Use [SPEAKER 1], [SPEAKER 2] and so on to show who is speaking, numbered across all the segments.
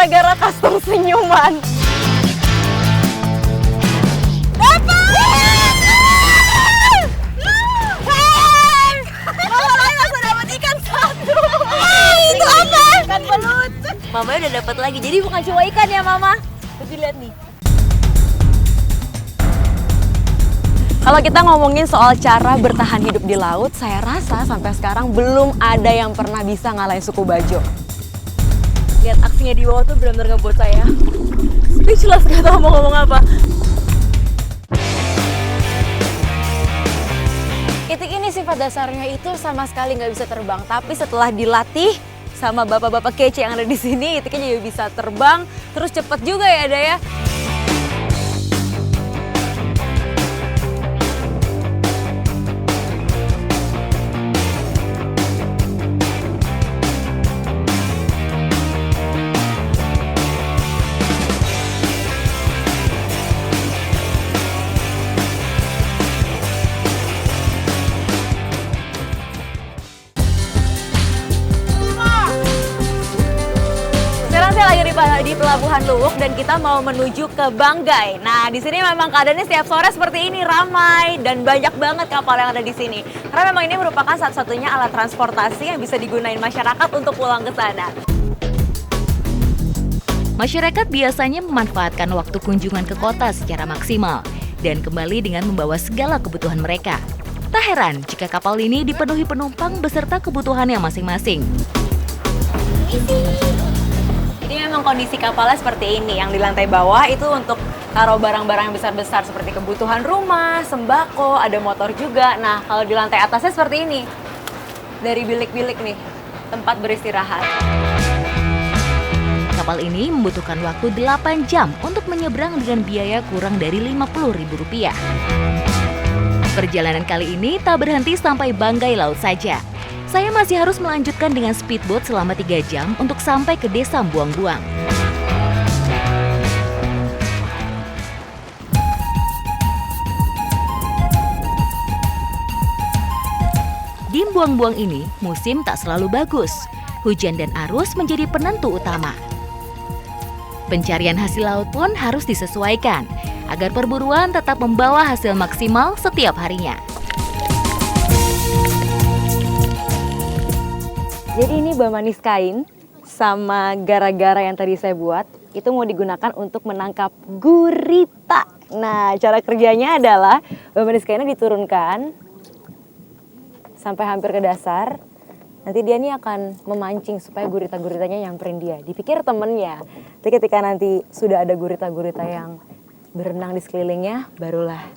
[SPEAKER 1] gara-gara custom senyuman. Mama udah dapat lagi, jadi bukan cuma ikan ya Mama. Tapi lihat nih. Kalau kita ngomongin soal cara bertahan hidup di laut, saya rasa sampai sekarang belum ada yang pernah bisa ngalahin suku Bajo. Lihat aksinya di bawah tuh benar-benar ngebuat saya speechless, gak tau mau ngomong apa. Itik ini sifat dasarnya itu sama sekali nggak bisa terbang, tapi setelah dilatih sama bapak-bapak kece yang ada di sini, itiknya juga bisa terbang, terus cepet juga ya Ada ya. Di Pelabuhan Luwuk dan kita mau menuju ke Banggai. Nah, di sini memang keadaannya setiap sore seperti ini, ramai dan banyak banget kapal yang ada di sini. Karena memang ini merupakan satu-satunya alat transportasi yang bisa digunain masyarakat untuk pulang ke sana.
[SPEAKER 2] Masyarakat biasanya memanfaatkan waktu kunjungan ke kota secara maksimal dan kembali dengan membawa segala kebutuhan mereka. Tak heran jika kapal ini dipenuhi penumpang beserta kebutuhannya masing-masing.
[SPEAKER 1] Jadi memang kondisi kapalnya seperti ini, yang di lantai bawah itu untuk taruh barang-barang yang besar-besar seperti kebutuhan rumah, sembako, ada motor juga. Nah, kalau di lantai atasnya seperti ini, dari bilik-bilik nih, tempat beristirahat.
[SPEAKER 2] Kapal ini membutuhkan waktu 8 jam untuk menyeberang dengan biaya kurang dari Rp50.000. Perjalanan kali ini tak berhenti sampai Banggai Laut saja. Saya masih harus melanjutkan dengan speedboat selama 3 jam untuk sampai ke desa Buang-Buang. Di Buang-Buang ini, musim tak selalu bagus. Hujan dan arus menjadi penentu utama. Pencarian hasil laut pun harus disesuaikan, agar perburuan tetap membawa hasil maksimal setiap harinya.
[SPEAKER 1] Jadi ini bamanis kain sama gara-gara yang tadi saya buat, itu mau digunakan untuk menangkap gurita. Nah, cara kerjanya adalah bamanis kainnya diturunkan sampai hampir ke dasar. Nanti dia nih akan memancing supaya gurita-guritanya nyamperin dia. Dipikir temennya. Tapi ketika nanti sudah ada gurita-gurita yang berenang di sekelilingnya, barulah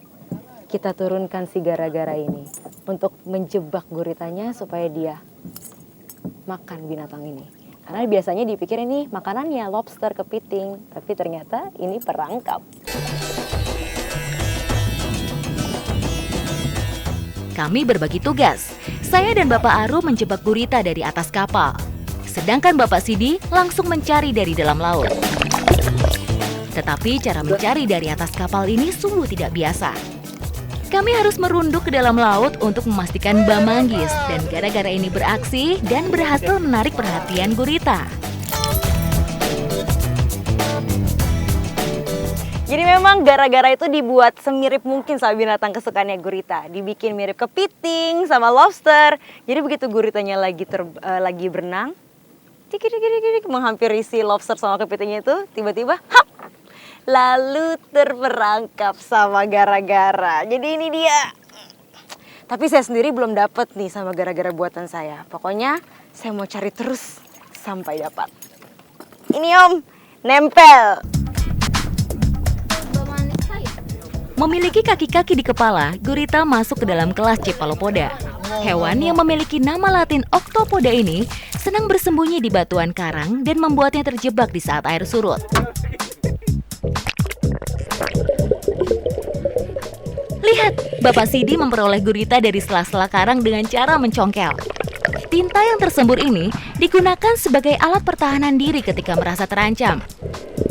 [SPEAKER 1] kita turunkan si gara-gara ini untuk menjebak guritanya supaya dia makan binatang ini. Karena biasanya dipikir ini makanannya lobster, kepiting, tapi ternyata ini perangkap.
[SPEAKER 2] Kami berbagi tugas. Saya dan Bapak Aru menjebak gurita dari atas kapal. Sedangkan Bapak Sidi langsung mencari dari dalam laut. Tetapi cara mencari dari atas kapal ini sungguh tidak biasa. Kami harus merunduk ke dalam laut untuk memastikan bamanggis dan gara-gara ini beraksi dan berhasil menarik perhatian gurita.
[SPEAKER 1] Jadi memang gara-gara itu dibuat semirip mungkin sama binatang kesukaannya gurita. Dibikin mirip kepiting sama lobster. Jadi begitu guritanya lagi berenang, dikit-dikit menghampiri si lobster sama kepitingnya itu, tiba-tiba hap! Lalu terperangkap sama gara-gara. Jadi ini dia. Tapi saya sendiri belum dapet nih sama gara-gara buatan saya. Pokoknya saya mau cari terus sampai dapat. Ini Om, nempel.
[SPEAKER 2] Memiliki kaki-kaki di kepala, gurita masuk ke dalam kelas Cephalopoda. Hewan yang memiliki nama latin Octopoda ini senang bersembunyi di batuan karang dan membuatnya terjebak di saat air surut. Lihat, Bapak Sidi memperoleh gurita dari sela-sela karang dengan cara mencongkel. Tinta yang tersembur ini digunakan sebagai alat pertahanan diri ketika merasa terancam.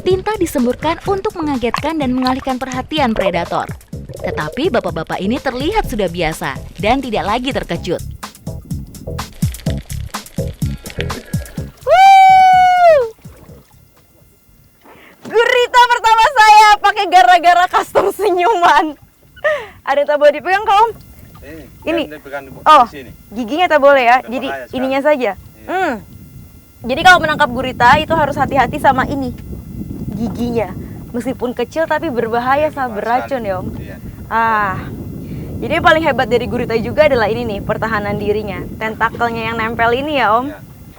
[SPEAKER 2] Tinta disemburkan untuk mengagetkan dan mengalihkan perhatian predator. Tetapi bapak-bapak ini terlihat sudah biasa dan tidak lagi terkejut.
[SPEAKER 1] gara-gara custom senyuman. Ada yang tak boleh dipegang kok Om? Ini. Oh, giginya tak boleh ya. Jadi ininya saja. Jadi kalau menangkap gurita itu harus hati-hati sama ini, giginya. Meskipun kecil tapi berbahaya sama beracun ya Om. Jadi yang paling hebat dari gurita juga adalah ini nih, pertahanan dirinya. Tentakelnya yang nempel ini ya Om.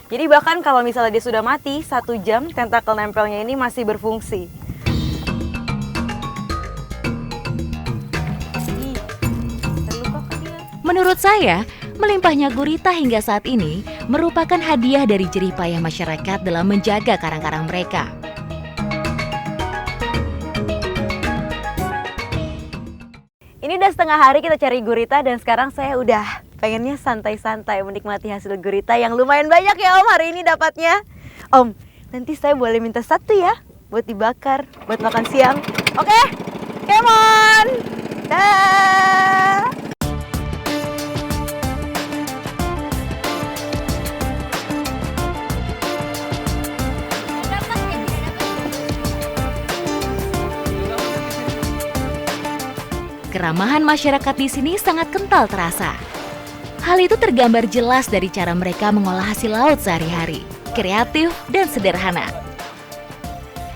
[SPEAKER 1] Jadi bahkan kalau misalnya dia sudah mati 1 jam, tentakel nempelnya ini masih berfungsi.
[SPEAKER 2] Menurut saya, melimpahnya gurita hingga saat ini merupakan hadiah dari jerih payah masyarakat dalam menjaga karang-karang mereka.
[SPEAKER 1] Ini udah setengah hari kita cari gurita dan sekarang saya udah pengennya santai-santai menikmati hasil gurita yang lumayan banyak ya Om hari ini dapatnya. Om, nanti saya boleh minta 1 ya buat dibakar, buat makan siang. Oke? Come on! Dah!
[SPEAKER 2] Keramahan masyarakat di sini sangat kental terasa. Hal itu tergambar jelas dari cara mereka mengolah hasil laut sehari-hari, kreatif dan sederhana.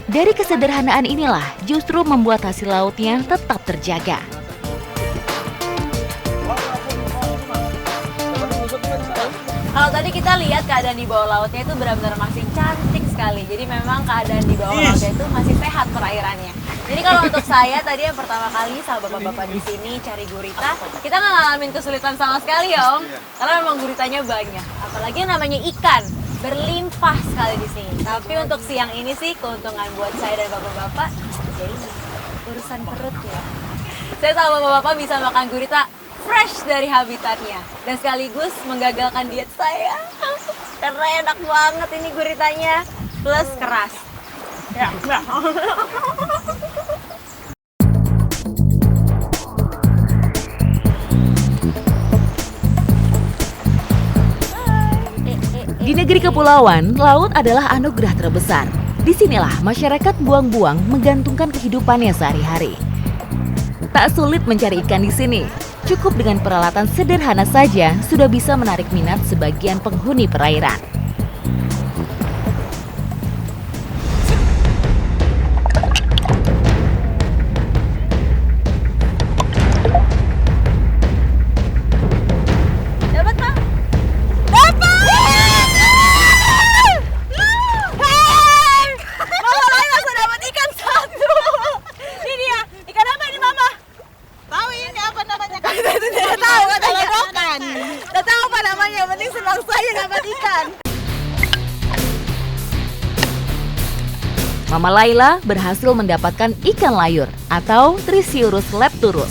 [SPEAKER 2] Dari kesederhanaan inilah justru membuat hasil lautnya tetap terjaga.
[SPEAKER 1] Kalau tadi kita lihat keadaan di bawah lautnya itu benar-benar masih cantik sekali. Jadi memang keadaan di bawah lautnya itu masih sehat perairannya. Jadi kalau untuk saya tadi yang pertama kali sama bapak-bapak di sini cari gurita, kita nggak ngalamin kesulitan sama sekali ya Om, karena memang guritanya banyak. Apalagi yang namanya ikan berlimpah sekali di sini. Tapi untuk siang ini sih keuntungan buat saya dan bapak-bapak, jadi urusan perut ya. Saya sama bapak-bapak bisa makan gurita fresh dari habitatnya dan sekaligus menggagalkan diet saya karena enak banget ini guritanya plus keras. Ya.
[SPEAKER 2] Di negeri kepulauan, laut adalah anugerah terbesar. Disinilah masyarakat buang-buang menggantungkan kehidupannya sehari-hari. Tak sulit mencari ikan di sini. Cukup dengan peralatan sederhana saja sudah bisa menarik minat sebagian penghuni perairan.
[SPEAKER 1] Dapat Bang? Dapat! Hey! Mama Laila sudah dapat ikan 1. Ini dia, ikan apa ini Mama?
[SPEAKER 3] Tahu ini apa namanya?
[SPEAKER 1] Tidak tahu katanya.
[SPEAKER 3] Kan.
[SPEAKER 1] Tidak tahu apa namanya, yang penting senang saya dapat ikan.
[SPEAKER 2] Mama Laila berhasil mendapatkan ikan layur atau Trisiurus lepturus.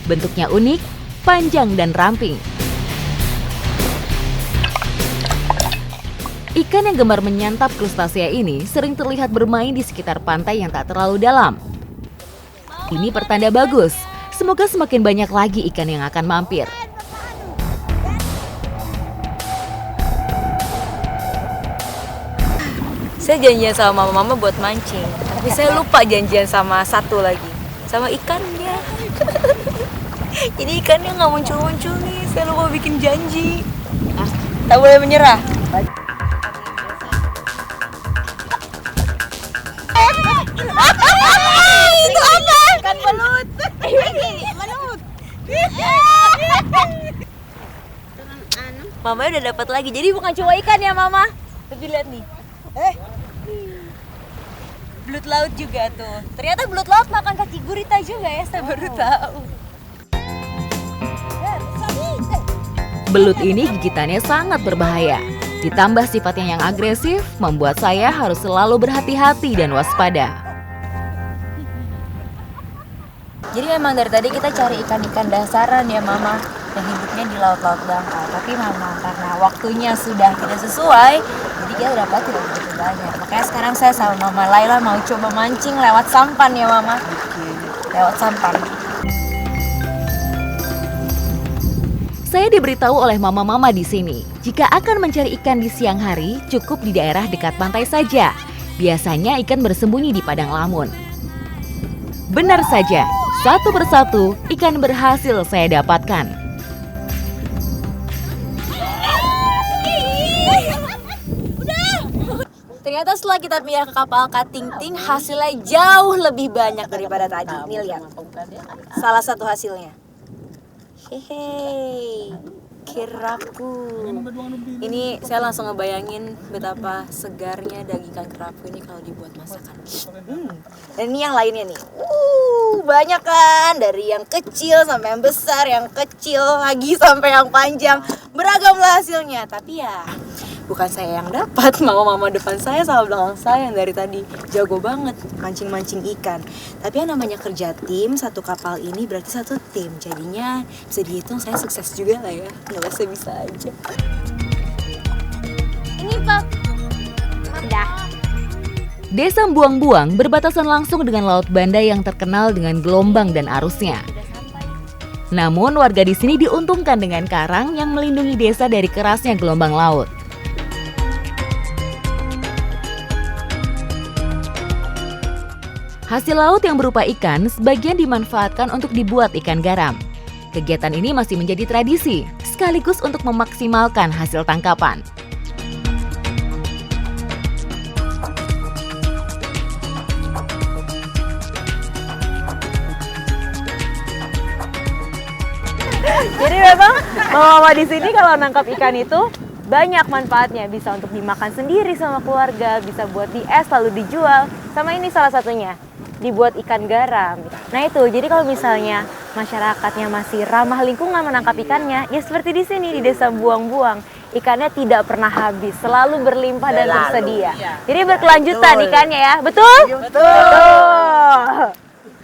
[SPEAKER 2] Bentuknya unik, panjang dan ramping. Ikan yang gemar menyantap krustasea ini sering terlihat bermain di sekitar pantai yang tak terlalu dalam. Ini pertanda bagus. Semoga semakin banyak lagi ikan yang akan mampir.
[SPEAKER 1] Saya janjian sama mama buat mancing, tapi saya lupa janjian sama satu lagi, sama ikannya. Jadi ikannya nggak muncul-muncul nih, saya lupa bikin janji. Tak boleh menyerah. Itu apa? Ikan belut. Belut. Mama udah dapat lagi, jadi bukan cuma ikan ya Mama. Tapi lihat nih. Belut laut juga tuh. Ternyata belut laut makan kaki gurita juga ya, saya baru tahu.
[SPEAKER 2] Belut ini gigitannya sangat berbahaya. Ditambah sifatnya yang agresif, membuat saya harus selalu berhati-hati dan waspada.
[SPEAKER 1] Jadi memang dari tadi kita cari ikan-ikan dasaran ya Mama, yang hidupnya di laut-laut dangkal. Tapi Mama karena waktunya sudah tidak sesuai, jadi kita dapat tidak begitu banyak. Makanya sekarang saya sama Mama Laila mau coba mancing lewat sampan ya Mama. Lewat sampan.
[SPEAKER 2] Saya diberitahu oleh mama-mama di sini, jika akan mencari ikan di siang hari, cukup di daerah dekat pantai saja. Biasanya ikan bersembunyi di padang lamun. Benar saja, satu persatu ikan berhasil saya dapatkan.
[SPEAKER 1] Ternyata setelah kita pindah ke kapal Katingting, hasilnya jauh lebih banyak daripada tadi. Nih lihat, salah satu hasilnya. Hehe, kerapu. Ini saya langsung ngebayangin betapa segarnya daging ikan kerapu ini kalau dibuat masakan. Dan ini yang lainnya nih. Banyak kan, dari yang kecil sampai yang besar, yang kecil lagi sampai yang panjang. Beragam lah hasilnya, tapi ya bukan saya yang dapat, mama-mama depan saya sama belakang saya yang dari tadi jago banget mancing-mancing ikan. Tapi yang namanya kerja tim, satu kapal ini berarti satu tim. Jadinya bisa dihitung saya sukses juga lah ya, nggak bisa aja. Ini Pak, udah.
[SPEAKER 2] Desa Buang-Buang berbatasan langsung dengan Laut Banda yang terkenal dengan gelombang dan arusnya. Namun warga di sini diuntungkan dengan karang yang melindungi desa dari kerasnya gelombang laut. Hasil laut yang berupa ikan sebagian dimanfaatkan untuk dibuat ikan garam. Kegiatan ini masih menjadi tradisi, sekaligus untuk memaksimalkan hasil tangkapan.
[SPEAKER 1] Jadi memang mama di sini kalau nangkap ikan itu banyak manfaatnya. Bisa untuk dimakan sendiri sama keluarga, bisa buat di es lalu dijual. Sama ini salah satunya, dibuat ikan garam. Nah itu, jadi kalau misalnya masyarakatnya masih ramah lingkungan menangkap ikannya, ya seperti di sini di Desa Buang-Buang. Ikannya tidak pernah habis, selalu berlimpah dan tersedia. Jadi berkelanjutan ikannya ya, betul? Betul.